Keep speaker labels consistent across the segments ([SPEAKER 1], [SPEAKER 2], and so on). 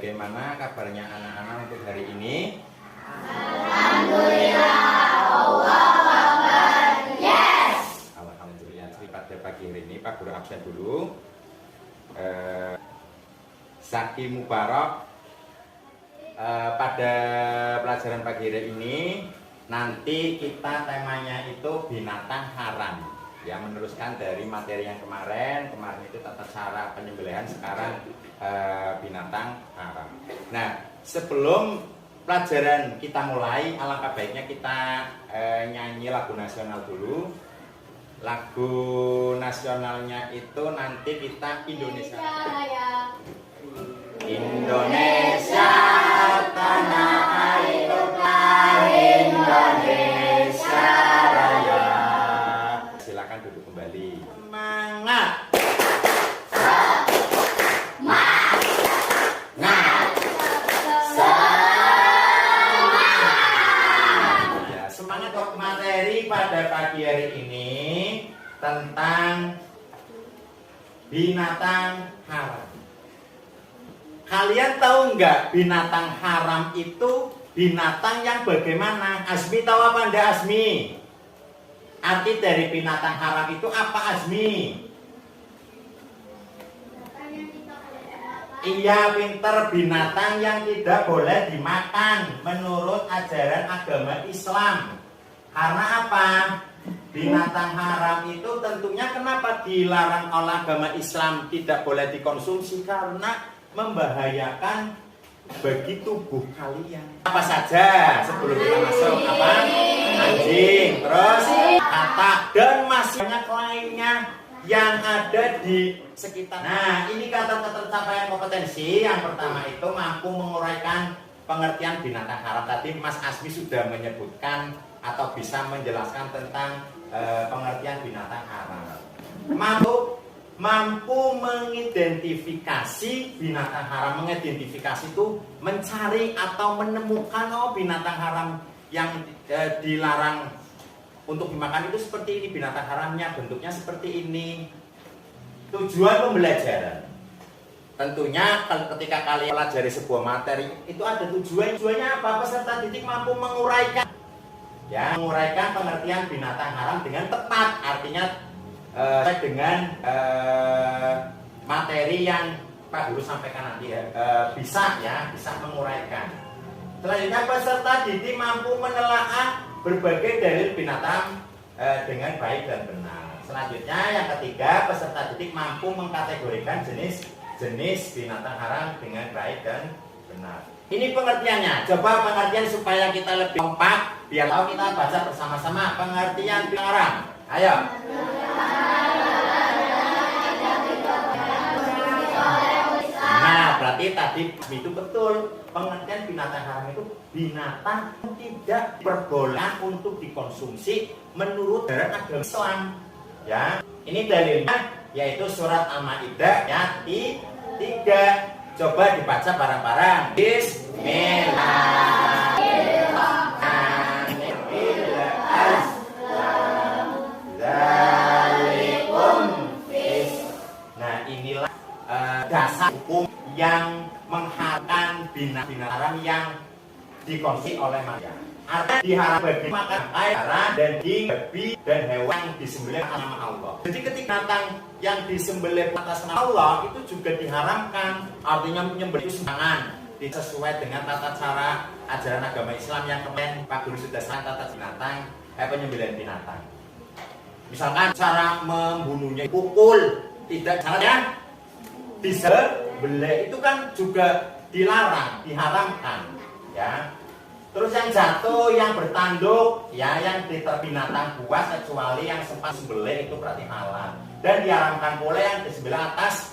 [SPEAKER 1] Bagaimana kabarnya anak-anak untuk hari ini?
[SPEAKER 2] Alhamdulillah, Allah Akbar, yes.
[SPEAKER 1] Alhamdulillah. Jadi pada pagi hari ini Pak Guru absen dulu. Zaki Mubarak. Pada pelajaran pagi hari ini nanti kita temanya itu binatang haram. Ya, meneruskan dari materi yang kemarin itu tata cara penyembelihan, sekarang binatang haram. Nah, sebelum pelajaran kita mulai, alangkah baiknya kita nyanyi lagu nasional dulu. Lagu nasionalnya itu nanti kita Indonesia. Indonesia tanah airku, Indonesia Raya. Silakan duduk kembali. Semangat. Semangat untuk materi pada pagi hari ini tentang binatang haram. Kalian tahu nggak binatang haram itu binatang yang bagaimana? Azmi tahu apa enggak, Azmi? Arti dari binatang haram itu apa, Azmi? Iya, pinter, binatang yang tidak boleh dimakan menurut ajaran agama Islam. Karena apa? Binatang haram itu tentunya kenapa dilarang oleh agama Islam tidak boleh dikonsumsi? Karena membahayakan bagi tubuh kalian. Apa saja sebelum kita masuk? Apa? Anjing, terus katak, dan masih banyak lainnya yang ada di sekitar. Nah, ini kata-kata capaian kompetensi. Yang pertama itu mampu menguraikan pengertian binatang haram. Tadi Mas Asmi sudah menyebutkan atau bisa menjelaskan tentang pengertian binatang haram. Mampu mengidentifikasi binatang haram. Mengidentifikasi itu mencari atau menemukan binatang haram yang dilarang untuk dimakan itu seperti ini, binatang haramnya bentuknya seperti ini. Tujuan pembelajaran tentunya ketika kalian pelajari sebuah materi itu ada tujuannya apa? Peserta didik mampu menguraikan, ya, menguraikan pengertian binatang haram dengan tepat, artinya dengan materi yang Pak Guru sampaikan nanti ya, bisa menguraikan. Selanjutnya peserta didik mampu menelaah berbagai dalil binatang dengan baik dan benar. Selanjutnya yang ketiga, peserta didik mampu mengkategorikan jenis binatang haram dengan baik dan benar. Ini pengertiannya. Coba pengertian supaya kita lebih kompak, biar tahu kita baca bersama-sama pengertian binatang haram. Ayo. Nah, berarti tadi itu betul. Pengertian binatang haram itu binatang yang tidak diperbolehkan untuk dikonsumsi menurut ajaran agama Islam. Ya, ini dalilnya yaitu surat Al-Maidah ayat 3. Coba dibaca bareng-bareng. Nah, inilah dasar hukum yang mengharamkan binatang haram yang dikonsumsi oleh manusia. Artinya diharam bagi makan darah, daging, babi, dan hewan yang disembelih atas nama Allah. Jadi ketika binatang yang disembelih atas nama Allah itu juga diharamkan. Artinya menyembelih itu sembarangan, sesuai dengan tata cara ajaran agama Islam yang kemarin Pak Guru sudah sampaikan tata binatang, penyembelihan binatang. Misalkan cara membunuhnya pukul, tidak caranya disembelih itu kan juga dilarang, diharamkan, ya. Terus yang jatuh, yang bertanduk, ya, yang binatang buas kecuali yang sempat sembelih itu berarti halal. Dan diharamkan pula yang disembelih atas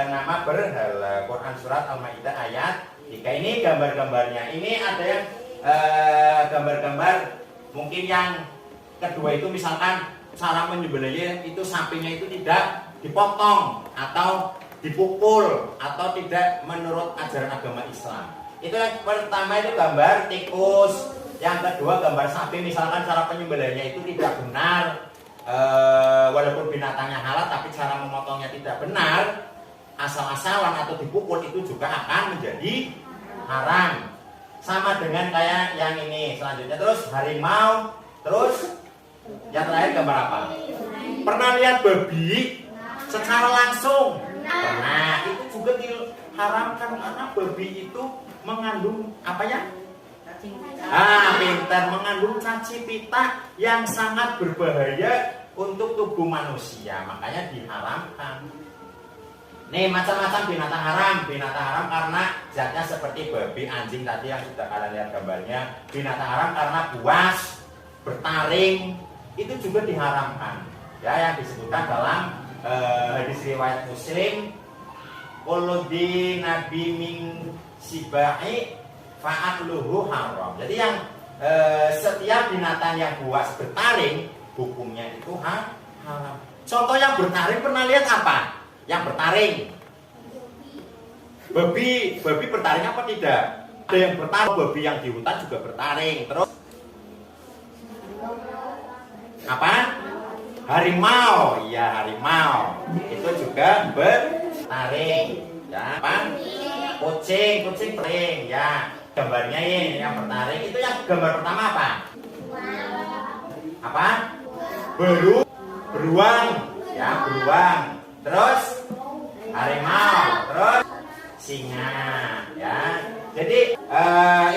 [SPEAKER 1] nama berhala. Quran surat Al-Maidah ayat 3. Ini gambar-gambarnya. Ini ada yang gambar-gambar. Mungkin yang kedua itu misalkan cara menyembelihnya itu sapinya itu tidak dipotong atau dipukul atau tidak menurut ajaran agama Islam. Itu yang pertama itu gambar tikus, yang kedua gambar sapi, misalkan cara penyembelihannya itu tidak benar, walaupun binatangnya halal tapi cara memotongnya tidak benar. asal-asalan atau dipukul itu juga akan menjadi haram. Sama dengan kayak yang ini selanjutnya. Terus harimau. Terus yang terakhir gambar apa? Pernah lihat babi secara langsung? Pernah. Itu juga diharamkan karena babi itu mengandung apa ya? Pintar, mengandung caci pita yang sangat berbahaya untuk tubuh manusia, makanya diharamkan. Nih macam-macam binatang haram. Binatang haram karena zatnya seperti babi, anjing tadi yang sudah kalian lihat gambarnya. Binatang haram karena buas, bertaring, itu juga diharamkan. Ya, yang disebutkan dalam hadis riwayat Muslim, kuludi nabi min sibai fa'akluhu haram. Jadi yang setiap binatang yang buas bertaring hukumnya itu haram. Contoh yang bertaring pernah lihat apa? Yang bertaring. Babi bertaring apa tidak? Ada yang bertaring, babi yang di hutan juga bertaring. Terus apa? Harimau. Iya, harimau. Itu juga bertaring. Ya, apa? Kucing bertaring. Ya, gambarnya ini yang bertaring. Itu yang gambar pertama apa? Apa? Beruang. Ya, beruang. Terus harimau, terus singa, ya. Jadi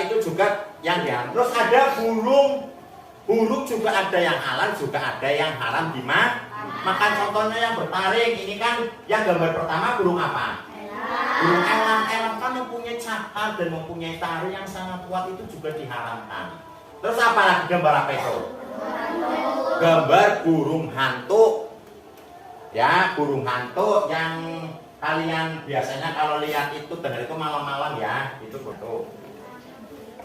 [SPEAKER 1] itu juga yang diharam. Terus ada burung juga ada yang halal, juga ada yang haram dimakan. Contohnya yang bertaring, ini kan yang gambar pertama burung apa? Burung elang. Elang kan mempunyai cakar dan mempunyai taring yang sangat kuat, itu juga diharamkan. Terus apa lagi gambar apa itu? Gambar burung hantu. Ya, burung hantu yang kalian biasanya kalau lihat itu dengar itu malam-malam ya, itu foto.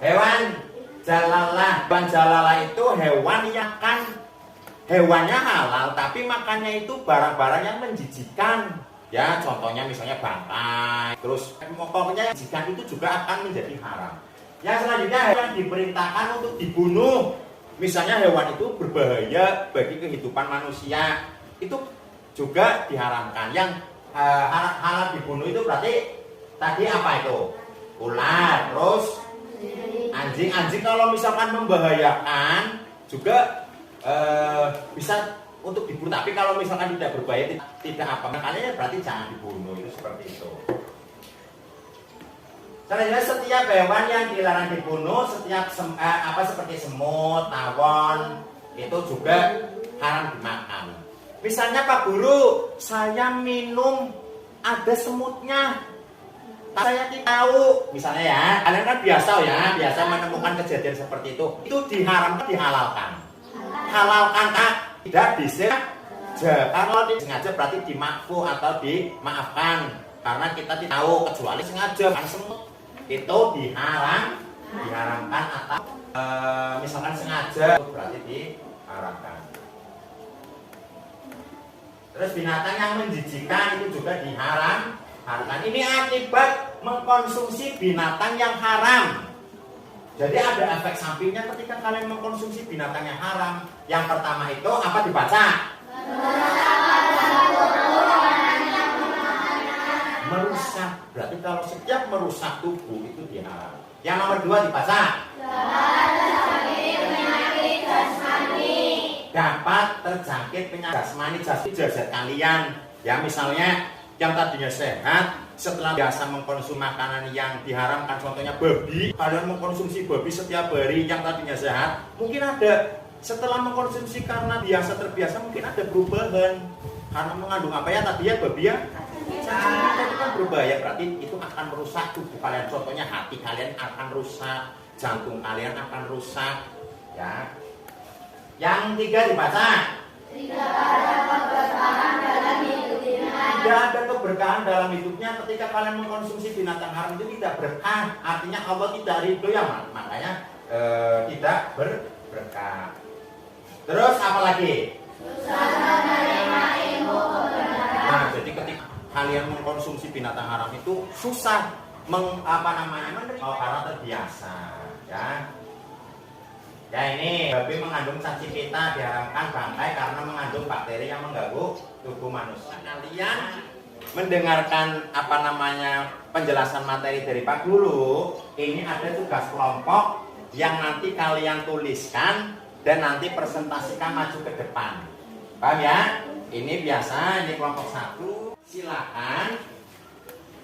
[SPEAKER 1] Hewan jalalah. Hewan jalalah itu hewan yang kan hewannya halal tapi makannya itu barang-barang yang menjijikkan. Ya, contohnya misalnya bangkai. Terus pokoknya menjijikkan itu juga akan menjadi haram. Yang selanjutnya hewan diperintahkan untuk dibunuh. Misalnya hewan itu berbahaya bagi kehidupan manusia. Itu juga diharamkan. Yang halal dibunuh itu berarti tadi apa itu? Ular, terus anjing kalau misalkan membahayakan juga bisa untuk dibunuh. Tapi kalau misalkan tidak berbahaya, tidak apa, makanya berarti jangan dibunuh. Itu seperti itu. Selanjutnya setiap hewan yang dilarang dibunuh, setiap seperti semut, tawon, itu juga haram dimakan. Misalnya Pak Guru, saya minum ada semutnya. Saya tidak tahu, misalnya ya, kalian kan biasa menemukan kejadian seperti itu. Itu diharamkan, dihalalkan. Halalkan tidak disengaja. Kalau disengaja berarti dimakfu atau dimaafkan. Karena kita tidak tahu, kecuali sengaja kan semut. Itu diharamkan atau misalkan sengaja, itu berarti diharamkan. Terus binatang yang menjijikan itu juga diharamkan. Ini akibat mengkonsumsi binatang yang haram. Jadi ada efek sampingnya ketika kalian mengkonsumsi binatang yang haram. Yang pertama itu apa dibaca? Merusak. Berarti kalau setiap merusak tubuh itu diharam. Yang nomor dua dibaca? Dapat terjangkit penyakit jasmani, jasad kalian. Ya, misalnya yang tadinya sehat setelah biasa mengkonsumsi makanan yang diharamkan, contohnya babi, kalian mengkonsumsi babi setiap hari yang tadinya sehat, mungkin ada setelah mengkonsumsi karena terbiasa mungkin ada perubahan karena mengandung apa ya tadi ya babi ya, itu kan berbahaya, berarti itu akan merusak tubuh kalian. Contohnya hati kalian akan rusak, jantung kalian akan rusak, ya. Yang tiga dibaca. Tidak ada keberkahan dalam hidupnya ketika kalian mengkonsumsi binatang haram, itu tidak berkah. Artinya Allah tidak ridho ya, makanya tidak berberkah. Terus apa lagi? Nah, jadi ketika kalian mengkonsumsi binatang haram itu susah karena terbiasa, ya. Ya, ini babi mengandung caci pita, diharamkan bangkai karena mengandung bakteri yang mengganggu tubuh manusia. Kalian mendengarkan penjelasan materi dari Pak Guru, ini ada tugas kelompok yang nanti kalian tuliskan dan nanti presentasikan maju ke depan. Paham ya? Ini biasa, ini kelompok 1. Silakan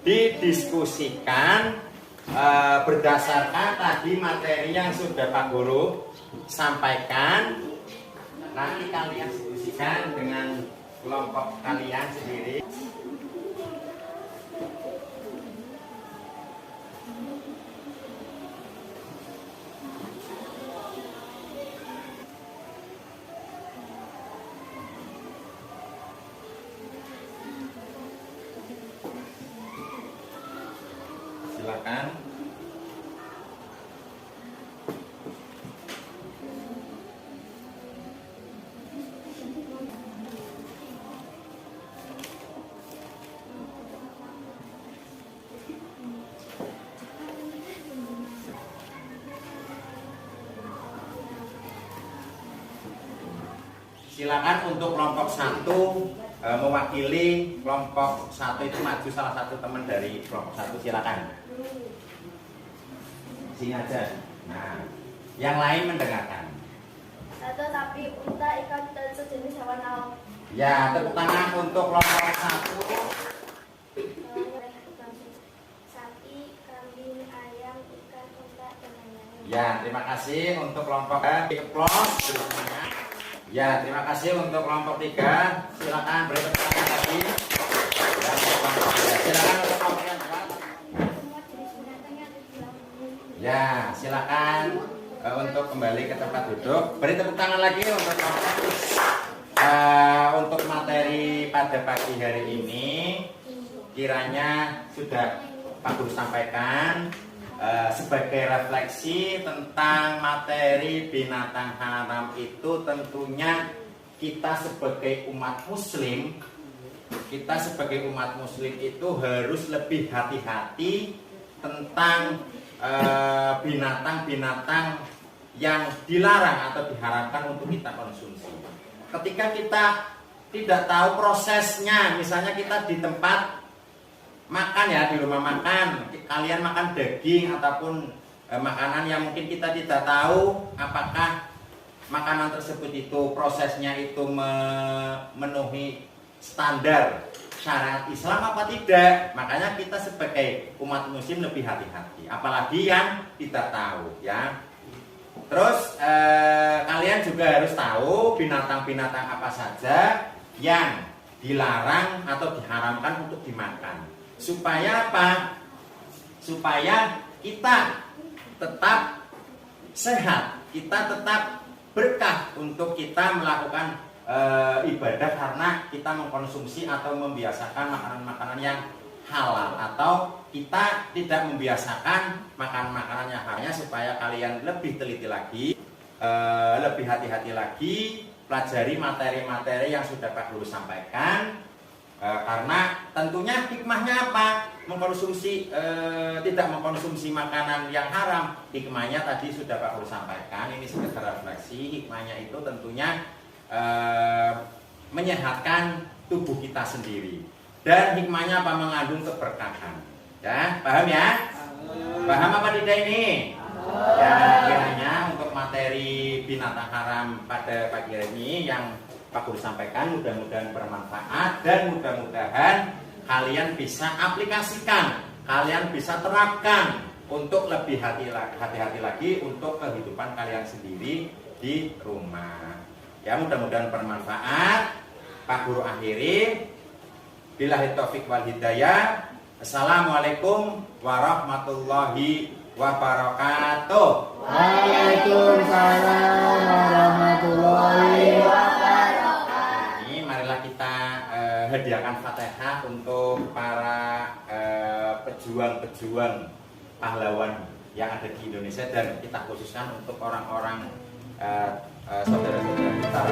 [SPEAKER 1] didiskusikan berdasarkan tadi materi yang sudah Pak Guru sampaikan. Nanti kalian diskusikan dengan kelompok kalian sendiri. Silakan. Silakan untuk kelompok 1 mewakili kelompok 1 itu maju salah satu teman dari kelompok 1, silakan. Sini aja. Nah, yang lain mendengarkan.
[SPEAKER 2] 1. Sapi, unta, ikan, dan sejenis hewan laut.
[SPEAKER 1] Ya, tepuk tangan untuk kelompok 1.
[SPEAKER 2] Sapi, kambing, ayam, ikan, unta, dan lain-lain.
[SPEAKER 1] Ya, terima kasih untuk kelompok 3. Ya, terima kasih untuk kelompok 3. Silakan beri tepuk tangan lagi. Ya, silakan untuk kelompok yang 4.
[SPEAKER 2] Semua jenis binatang yang ada di laut.
[SPEAKER 1] Ya, silakan untuk kembali ke tempat duduk. Beri tepuk tangan lagi untuk kelompok. Untuk materi pada pagi hari ini kiranya sudah Pak Guru sampaikan sebagai refleksi tentang materi binatang haram itu. Tentunya kita sebagai umat muslim itu harus lebih hati-hati tentang binatang-binatang yang dilarang atau diharamkan untuk kita konsumsi. Ketika kita tidak tahu prosesnya, misalnya kita di tempat makan ya, di rumah makan, kalian makan daging ataupun makanan yang mungkin kita tidak tahu apakah makanan tersebut itu prosesnya itu memenuhi standar syariat Islam apa tidak. Makanya kita sebagai umat muslim lebih hati-hati, apalagi yang tidak tahu ya. Terus kalian juga harus tahu binatang-binatang apa saja yang dilarang atau diharamkan untuk dimakan. Supaya apa? Supaya kita tetap sehat, kita tetap berkah untuk kita melakukan ibadah karena kita mengkonsumsi atau membiasakan makanan-makanan yang halal, atau kita tidak membiasakan makan-makanan yang halalnya. Supaya kalian lebih teliti lagi, lebih hati-hati lagi, pelajari materi-materi yang sudah Pak Guru sampaikan. Karena tentunya hikmahnya apa? Tidak mengkonsumsi makanan yang haram. Hikmahnya tadi sudah Pak Guru sampaikan. Ini sekedar refleksi. Hikmahnya itu tentunya menyehatkan tubuh kita sendiri. Dan hikmahnya apa? Mengandung keberkahan. Ya, paham ya? Paham apa tidak ini? Ya, kiranya untuk materi binatang haram pada pagi hari ini yang Pak Guru sampaikan mudah-mudahan bermanfaat dan mudah-mudahan kalian bisa aplikasikan, kalian bisa terapkan untuk lebih hati-hati lagi untuk kehidupan kalian sendiri di rumah. Ya, mudah-mudahan bermanfaat. Pak Guru akhiri. Billahi taufiq wal hidayah. Assalamualaikum warahmatullahi wabarakatuh.
[SPEAKER 3] Waalaikumsalam warahmatullahi
[SPEAKER 2] Wabarakatuh.
[SPEAKER 1] Ini marilah kita hadiahkan Fatihah untuk para pejuang-pejuang pahlawan yang ada di Indonesia, dan kita khususkan untuk orang-orang saudara-saudara kita